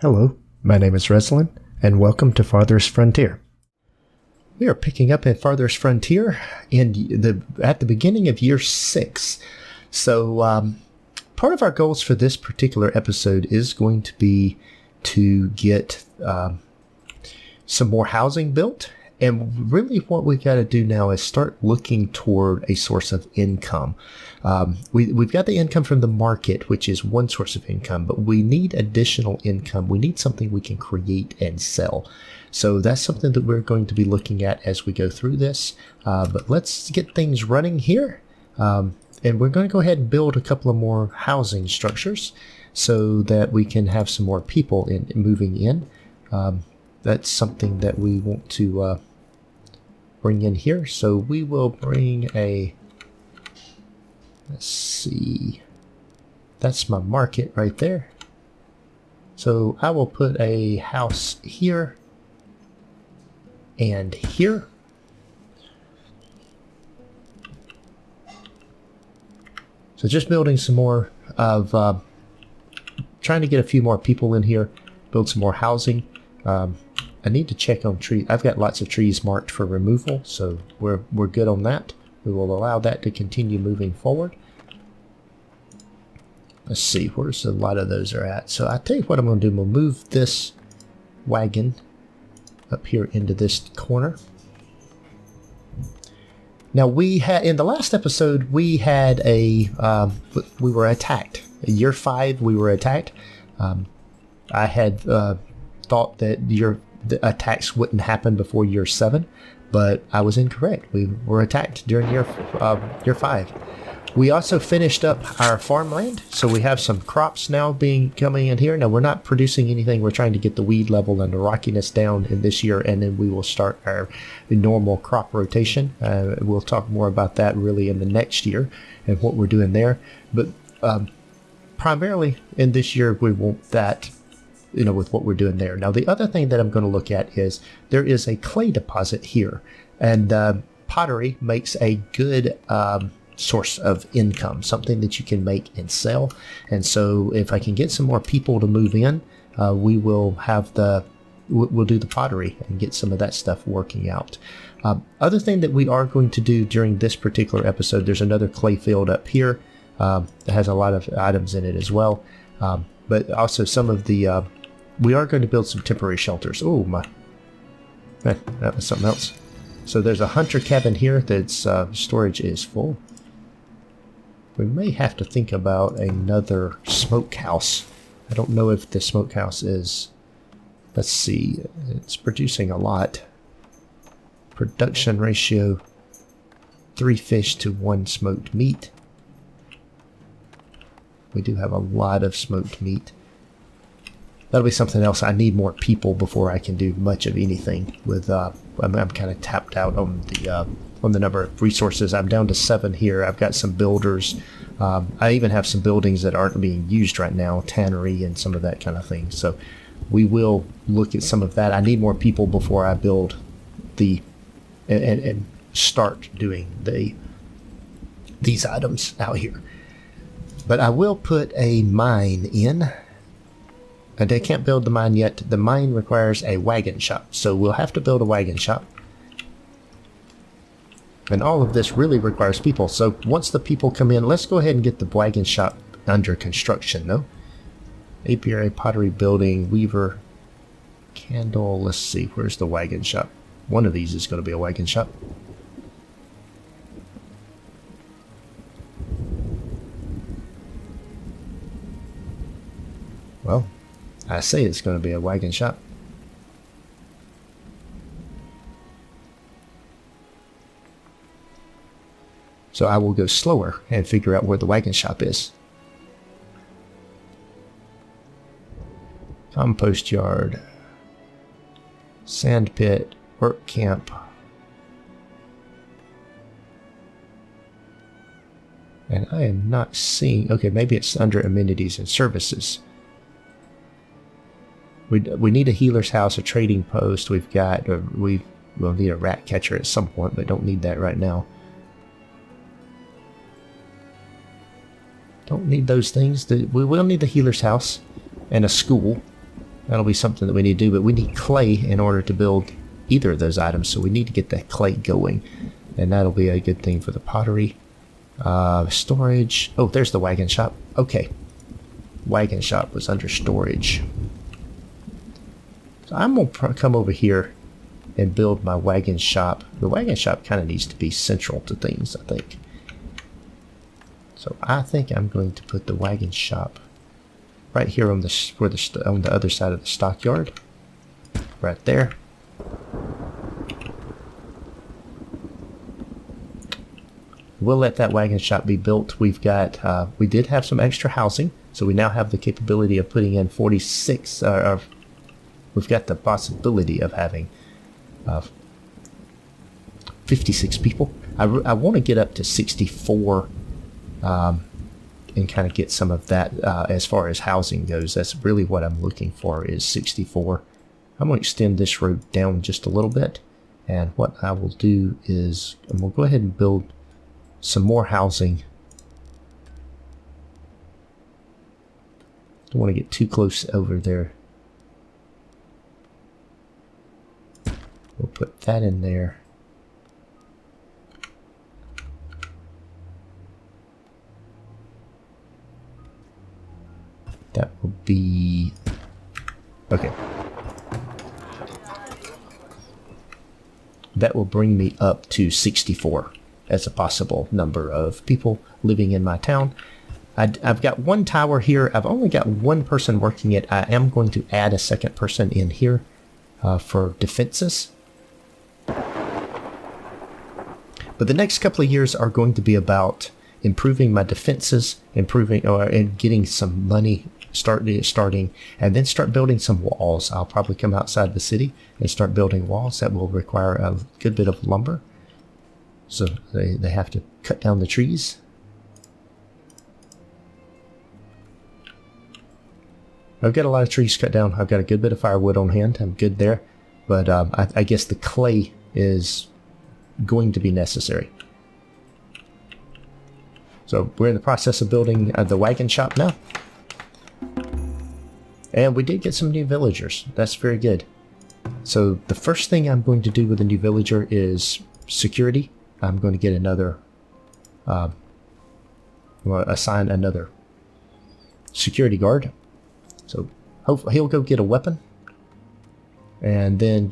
Hello, my name is Resilan, and welcome to Farthest Frontier. We are picking up at Farthest Frontier at the beginning of year 6. So part of our goals for this particular episode is going to be to get some more housing built. And really what we got to do now is start looking toward a source of income. We've got the income from the market, which is one source of income, but we need additional income. We need something we can create and sell. So that's something that we're going to be looking at as we go through this. But let's get things running here. And we're going to go ahead and build a couple of more housing structures so that we can have some more people moving in. That's something that we want to bring in here. So we will bring let's see, that's my market right there. So I will put a house here and here. So just building some more of, trying to get a few more people in here, build some more housing. I need to check on trees. I've got lots of trees marked for removal, so we're good on that. We will allow that to continue moving forward. Let's see, where's a lot of those are at. So I tell you what I'm going to do. We'll move this wagon up here into this corner. Now we had, in the last episode, we had we were attacked. In year 5, we were attacked. I had thought that the attacks wouldn't happen before year 7, but I was incorrect. We were attacked during year 5. We also finished up our farmland, so we have some crops now coming in here. Now we're not producing anything. We're trying to get the weed level and the rockiness down in this year, and then we will start our normal crop rotation. We'll talk more about that really in the next year and what we're doing there. But primarily in this year, we want that, with what we're doing there. Now, the other thing that I'm going to look at is there is a clay deposit here, and pottery makes a good source of income, something that you can make and sell. And so if I can get some more people to move in, we will we'll do the pottery and get some of that stuff working out. Other thing that we are going to do during this particular episode, there's another clay field up here that has a lot of items in it as well. But also some of the we are going to build some temporary shelters. Oh my, man, that was something else. So there's a hunter cabin here that's storage is full. We may have to think about another smokehouse. I don't know if the smokehouse is, let's see, it's producing a lot. Production ratio, 3 fish to 1 smoked meat. We do have a lot of smoked meat. That'll be something else. I need more people before I can do much of anything with, I'm kind of tapped out on the number of resources. I'm down to 7 here. I've got some builders. I even have some buildings that aren't being used right now, tannery and some of that kind of thing. So we will look at some of that. I need more people before I build and start doing these items out here. But I will put a mine in. And I can't build the mine yet. The mine requires a wagon shop, so we'll have to build a wagon shop. And all of this really requires people. So once the people come in, let's go ahead and get the wagon shop under construction, though. Apiary, pottery, building, weaver, candle. Let's see, where's the wagon shop? One of these is going to be a wagon shop. Well, I say it's going to be a wagon shop. So I will go slower and figure out where the wagon shop is. Compost yard. Sand pit. Work camp. And I am not seeing... Okay, maybe it's under amenities and services. We need a healer's house, a trading post. We've got, we'll need a rat catcher at some point, but don't need that right now. Don't need those things. We will need the healer's house and a school. That'll be something that we need to do, but we need clay in order to build either of those items, so we need to get that clay going, and that'll be a good thing for the pottery. Storage. Oh, there's the wagon shop. Okay. Wagon shop was under storage. So I'm going to come over here and build my wagon shop. The wagon shop kind of needs to be central to things, I think. So I think I'm going to put the wagon shop right here on the other side of the stockyard. Right there. We'll let that wagon shop be built. We've got, we did have some extra housing, so we now have the capability of putting in 46, we've got the possibility of having 56 people. I want to get up to 64 and kind of get some of that as far as housing goes. That's really what I'm looking for, is 64. I'm going to extend this road down just a little bit, and what I will do is I'm going to go ahead and build some more housing. Don't want to get too close over there. We'll put that in there. That will be okay. That will bring me up to 64 as a possible number of people living in my town. I've got one tower here. I've only got one person working it. I am going to add a second person in here for defenses. But the next couple of years are going to be about improving my defenses, and getting some money starting, and then start building some walls. I'll probably come outside the city and start building walls that will require a good bit of lumber. So they have to cut down the trees. I've got a lot of trees cut down. I've got a good bit of firewood on hand. I'm good there. But I guess the clay is going to be necessary. So we're in the process of building the wagon shop now. And we did get some new villagers. That's very good. So the first thing I'm going to do with a new villager is security. I'm going to get another, assign another security guard. So hopefully he'll go get a weapon and then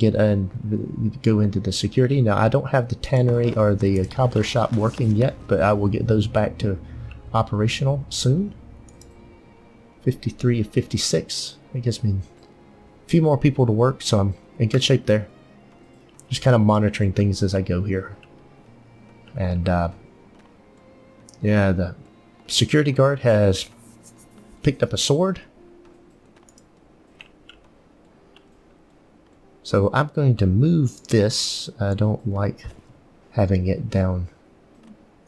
go into the security. Now I don't have the tannery or the cobbler shop working yet, but I will get those back to operational soon. 53 of 56. That gives me a few more people to work, so I'm in good shape there. Just kind of monitoring things as I go here. And yeah, the security guard has picked up a sword. So I'm going to move this. I don't like having it down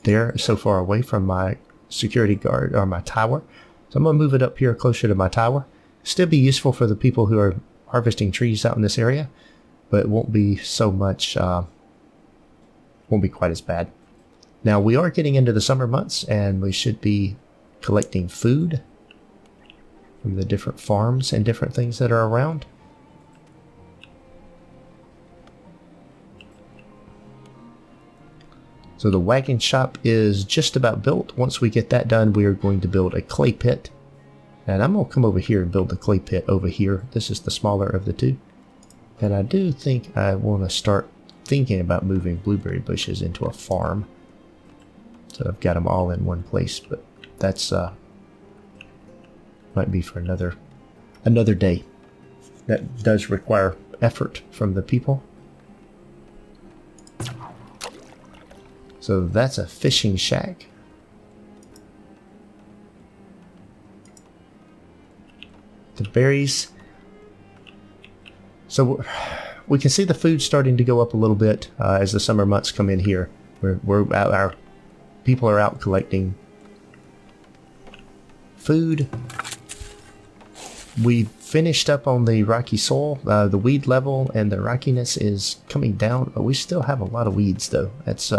there so far away from my security guard or my tower. So I'm going to move it up here closer to my tower. Still be useful for the people who are harvesting trees out in this area, but it won't be so much, won't be quite as bad. Now we are getting into the summer months, and we should be collecting food from the different farms and different things that are around. So the wagon shop is just about built. Once we get that done, we are going to build a clay pit. And I'm going to come over here and build the clay pit over here. This is the smaller of the two. And I do think I want to start thinking about moving blueberry bushes into a farm. So I've got them all in one place, but that's might be for another day. That does require effort from the people. So that's a fishing shack. The berries. So we can see the food starting to go up a little bit as the summer months come in here. Our people are out collecting food. We finished up on the rocky soil. The weed level and the rockiness is coming down. But we still have a lot of weeds, though. That's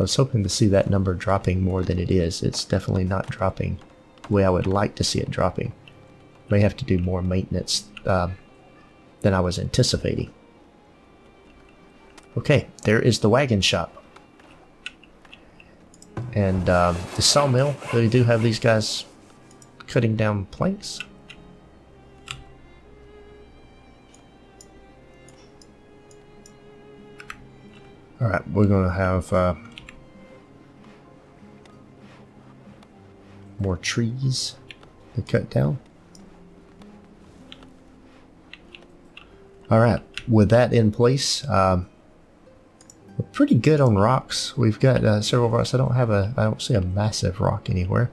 I was hoping to see that number dropping more than it is. It's definitely not dropping the way I would like to see it dropping. May have to do more maintenance than I was anticipating. Okay, there is the wagon shop. And the sawmill, they do have these guys cutting down planks. Alright, we're going to have more trees to cut down. Alright, with that in place, we're pretty good on rocks. We've got several rocks. I don't see a massive rock anywhere,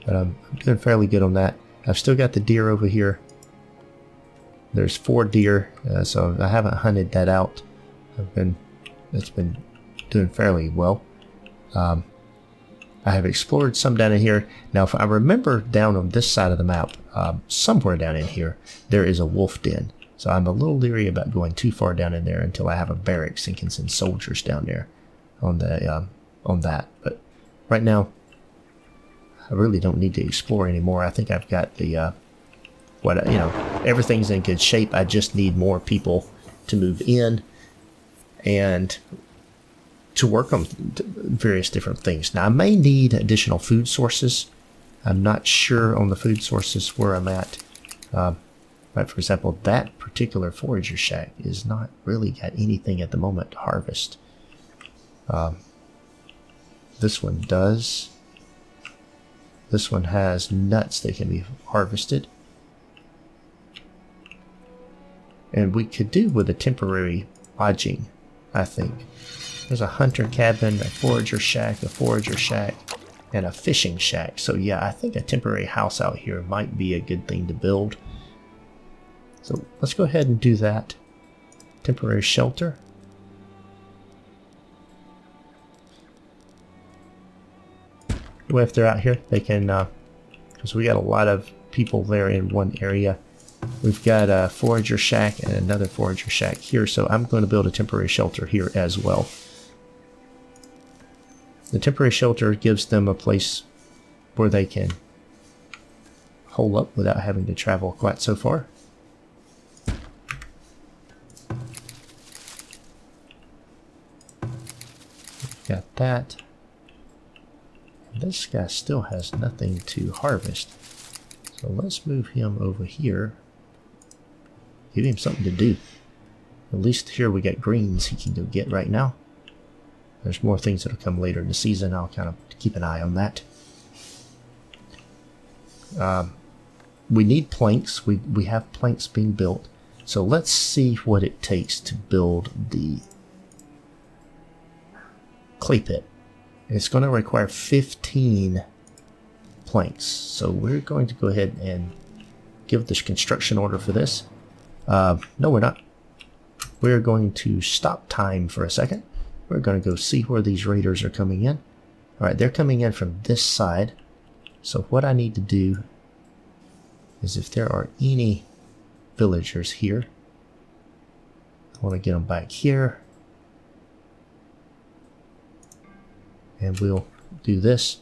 but I'm doing fairly good on that. I've still got the deer over here. There's 4 deer, so I haven't hunted that out. It's been doing fairly well. I have explored some down in here. Now, if I remember down on this side of the map, somewhere down in here, there is a wolf den. So I'm a little leery about going too far down in there until I have a barracks and can send soldiers down there on the on that. But right now, I really don't need to explore anymore. I think I've got the everything's in good shape. I just need more people to move in and to work on various different things. Now, I may need additional food sources. I'm not sure on the food sources where I'm at. Right, for example, that particular forager shack is not really got anything at the moment to harvest. This one does. This one has nuts that can be harvested. And we could do with a temporary lodging, I think. There's a hunter cabin, a forager shack, and a fishing shack. So yeah, I think a temporary house out here might be a good thing to build. So let's go ahead and do that. Temporary shelter. Well, if they're out here, they can, because we got a lot of people there in one area. We've got a forager shack and another forager shack here, so I'm going to build a temporary shelter here as well. The temporary shelter gives them a place where they can hole up without having to travel quite so far. Got that. And this guy still has nothing to harvest. So let's move him over here. Give him something to do. At least here we got greens he can go get right now. There's more things that'll come later in the season. I'll kind of keep an eye on that. We need planks. We have planks being built. So let's see what it takes to build the clay pit. It's going to require 15 planks. So we're going to go ahead and give this construction order for this. No, we're not. We're going to stop time for a second. We're going to go see where these raiders are coming in. Alright, they're coming in from this side. So what I need to do is, if there are any villagers here, I want to get them back here. And we'll do this.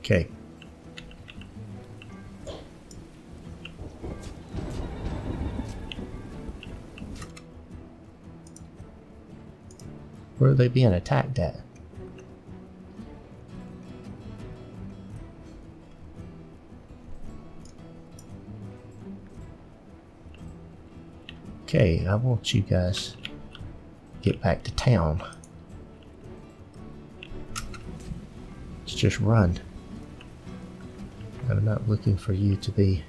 Okay. Where are they being attacked at? Okay, I want you guys get back to town. Let's just run. I'm not looking for you to be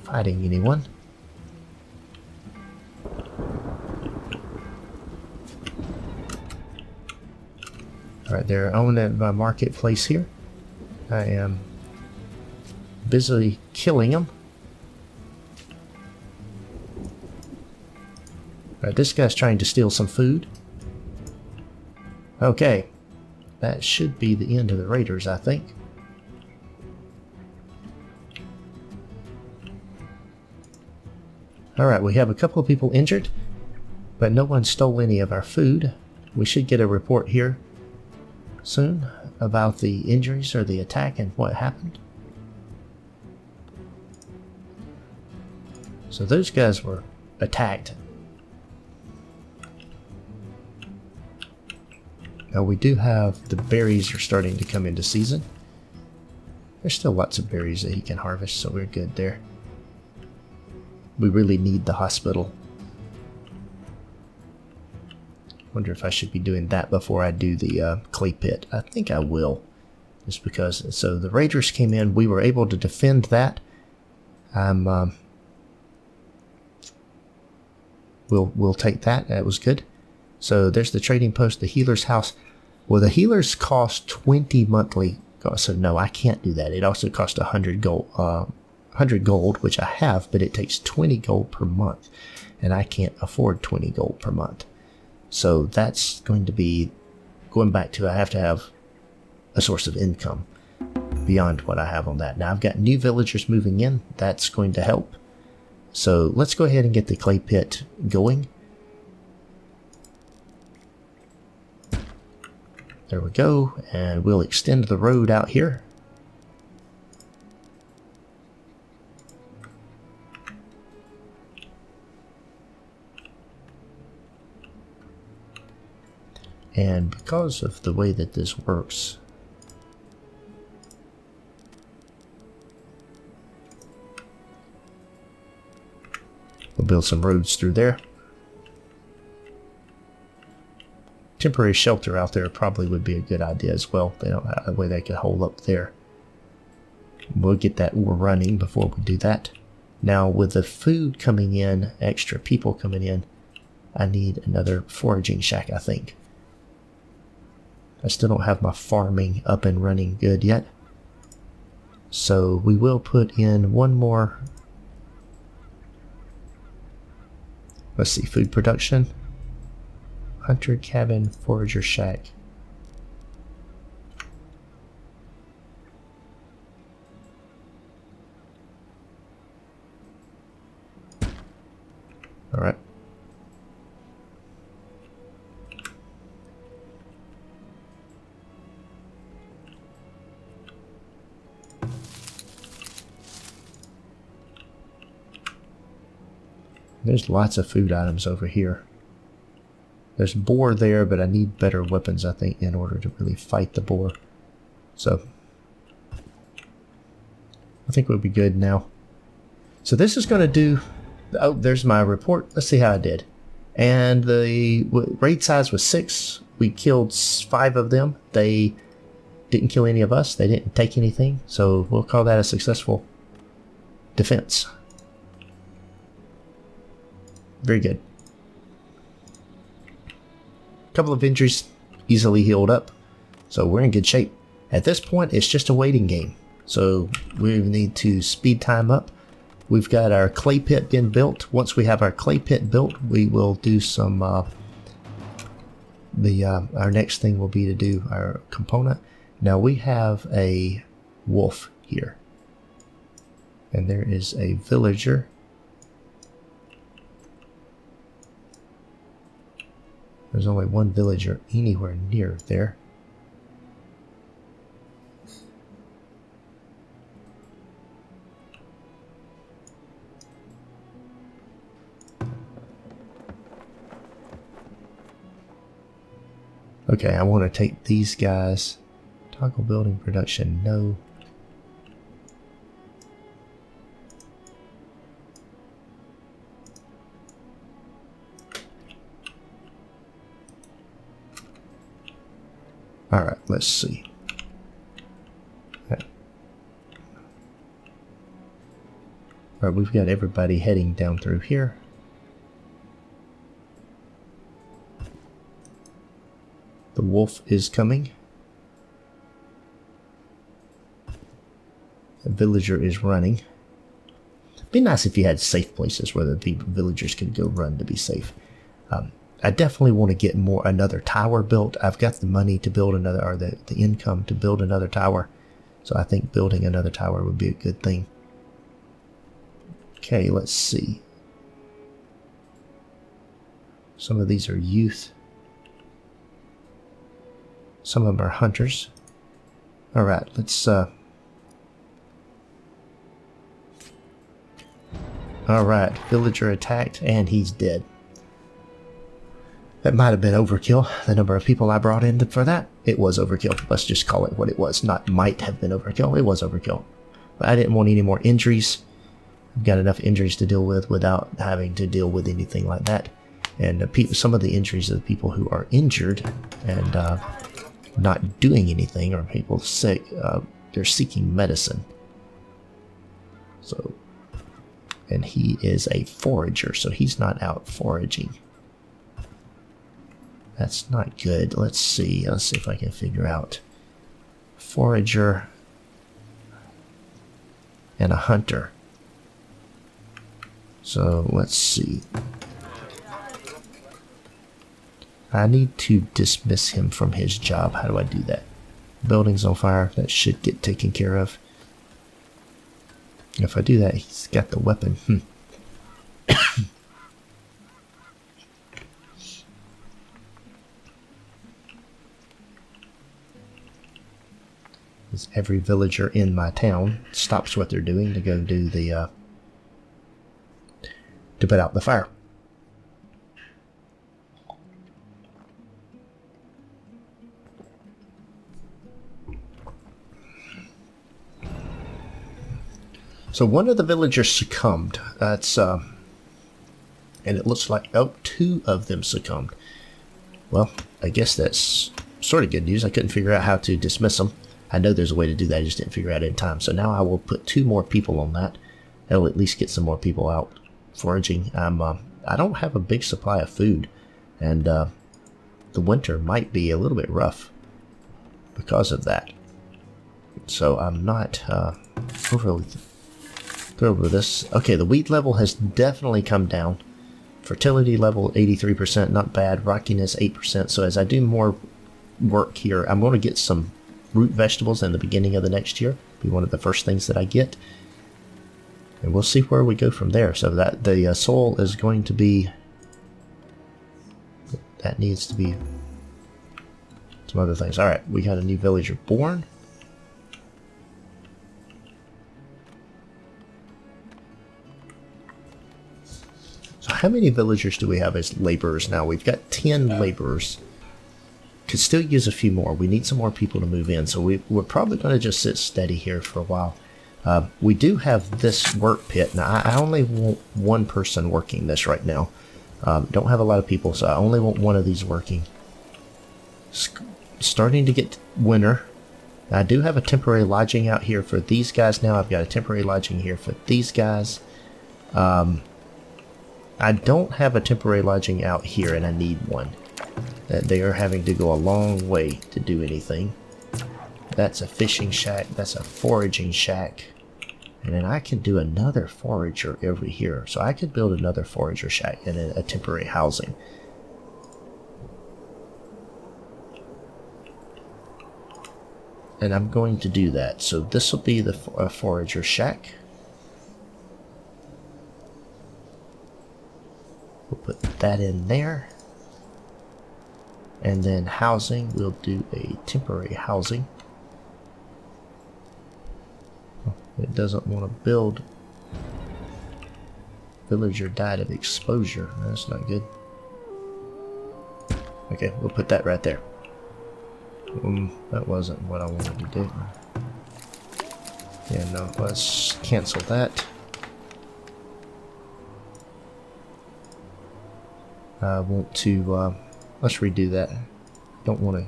fighting anyone. Alright, they're on that marketplace here. I am busily killing them. Alright, this guy's trying to steal some food. Okay. That should be the end of the raiders, I think. Alright, we have a couple of people injured, but no one stole any of our food. We should get a report here. soon about the injuries or the attack and what happened. So those guys were attacked. Now we do have the berries are starting to come into season. There's still lots of berries that he can harvest, so we're good there. We really need the hospital. Wonder if I should be doing that before I do the clay pit. I think I will. Just because, so the raiders came in, we were able to defend that. We'll take that. That was good. So there's the trading post, the healer's house. Well, the healers cost 20 monthly. So no, I can't do that. It also costs 100 gold, 100 gold, which I have, but it takes 20 gold per month, and I can't afford 20 gold per month. So that's going to be going back to I have to have a source of income beyond what I have on that. Now I've got new villagers moving in. That's going to help. So let's go ahead and get the clay pit going. There we go, and we'll extend the road out here. And because of the way that this works, we'll build some roads through there. Temporary shelter out there probably would be a good idea as well. They don't have a way they could hold up there. We'll get that running before we do that. Now with the food coming in, extra people coming in, I need another foraging shack, I think. I still don't have my farming up and running good yet. So we will put in one more. Let's see, food production. Hunter cabin, forager shack. All right. There's lots of food items over here. There's boar there, but I need better weapons, I think, in order to really fight the boar. So I think we'll be good now. So this is going to do... Oh, there's my report. Let's see how I did. And the raid size was 6. We killed 5 of them. They didn't kill any of us. They didn't take anything. So we'll call that a successful defense. Very good. Couple of injuries easily healed up, so we're in good shape. At this point, it's just a waiting game, so we need to speed time up. We've got our clay pit being built. Once we have our clay pit built, we will do some our next thing will be to do our component. Now we have a wolf here, and there is a villager. There's only one villager anywhere near there. Okay, I want to take these guys. Toggle building production, no. Alright, let's see. Alright, we've got everybody heading down through here. The wolf is coming. The villager is running. It'd be nice if you had safe places where the villagers could go run to be safe. I definitely want to get another tower built. I've got the money to build another, or the income to build another tower. So I think building another tower would be a good thing. Okay, let's see. Some of these are youth. Some of them are hunters. Alright, let's Alright, villager attacked and he's dead. That might have been overkill, the number of people I brought in for that. It was overkill. Let's just call it what it was. Not might have been overkill, it was overkill. But I didn't want any more injuries. I've got enough injuries to deal with without having to deal with anything like that. And some of the injuries of the people who are injured and not doing anything, or people sick, they're seeking medicine. So, and he is a forager, so he's not out foraging. That's not good. Let's see if I can figure out forager and a hunter. So let's see. I need to dismiss him from his job. How do I do that? Building's on fire. That should get taken care of. If I do that, he's got the weapon. Every villager in my town stops what they're doing to go do the to put out the fire. So one of the villagers succumbed. That's and it looks like, oh, 2 of them succumbed. Well, I guess that's sort of good news. I couldn't figure out how to dismiss them. I know there's a way to do that, I just didn't figure out in time. So now I will put 2 more people on that. That'll at least get some more people out foraging. I don't have a big supply of food, and the winter might be a little bit rough because of that. So I'm not overly thrilled with this. Okay, the wheat level has definitely come down. Fertility level 83%, not bad. Rockiness 8%. So as I do more work here, I'm going to get some root vegetables in the beginning of the next year. Be one of the first things that I get, and we'll see where we go from there. So that the soil is going to be, that needs to be some other things. All right, we got a new villager born. So how many villagers do we have as laborers now? We've got 10 laborers. Could still use a few more. We need some more people to move in, so we're probably going to just sit steady here for a while. We do have this work pit. Now, I only want 1 person working this right now. Don't have a lot of people, so I only want 1 of these working. Starting to get winter. I do have a temporary lodging out here for these guys now. I've got a temporary lodging here for these guys. I don't have a temporary lodging out here, and I need one. They are having to go a long way to do anything. That's a fishing shack. That's a foraging shack. And then I can do another forager over here. So I could build another forager shack and a temporary housing. And I'm going to do that. So this will be the forager shack. We'll put that in there. And then housing, we'll do a temporary housing. It doesn't want to build. Villager died of exposure. That's not good. Okay, we'll put that right there. That wasn't what I wanted to do. Yeah, no, let's cancel that. I want to, let's redo that. Don't want to.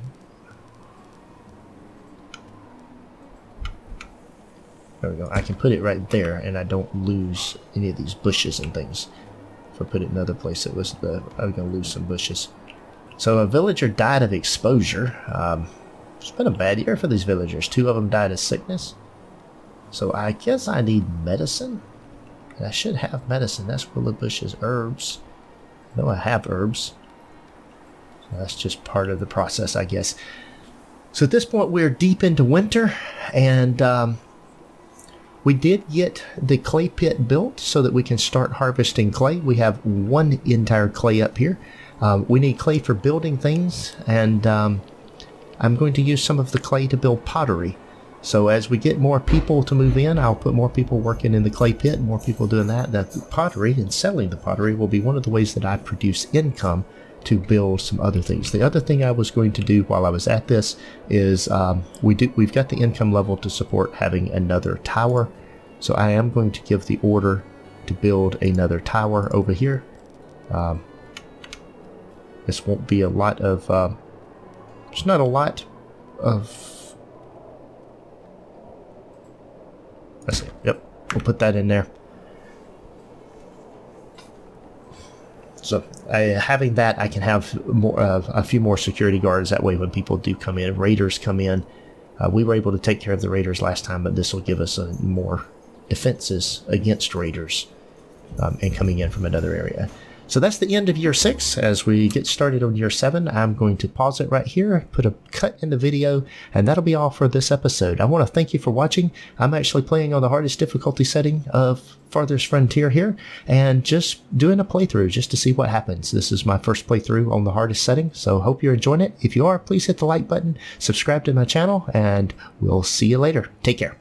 There we go. I can put it right there, and I don't lose any of these bushes and things. If I put it in another place, I was going to lose some bushes. So a villager died of exposure. It's been a bad year for these villagers. 2 of them died of sickness. So I guess I need medicine. And I should have medicine. That's willow bushes, herbs. I know I have herbs. So that's just part of the process, I guess. So at this point, we're deep into winter, and we did get the clay pit built so that we can start harvesting clay. We have 1 entire clay up here. We need clay for building things, and I'm going to use some of the clay to build pottery. So as we get more people to move in, I'll put more people working in the clay pit, more people doing that. That pottery and selling the pottery will be one of the ways that I produce income to build some other things. The other thing I was going to do while I was at this is we've got the income level to support having another tower. So I am going to give the order to build another tower over here. This won't be a lot of... there's not a lot of... Let's see. Yep, we'll put that in there. So having that, I can have more, a few more security guards. That way when people do come in, raiders come in. We were able to take care of the raiders last time, but this will give us more defenses against raiders and coming in from another area. So that's the end of year 6. As we get started on year 7, I'm going to pause it right here, put a cut in the video, and that'll be all for this episode. I want to thank you for watching. I'm actually playing on the hardest difficulty setting of Farthest Frontier here, and just doing a playthrough just to see what happens. This is my first playthrough on the hardest setting, so hope you're enjoying it. If you are, please hit the like button, subscribe to my channel, and we'll see you later. Take care.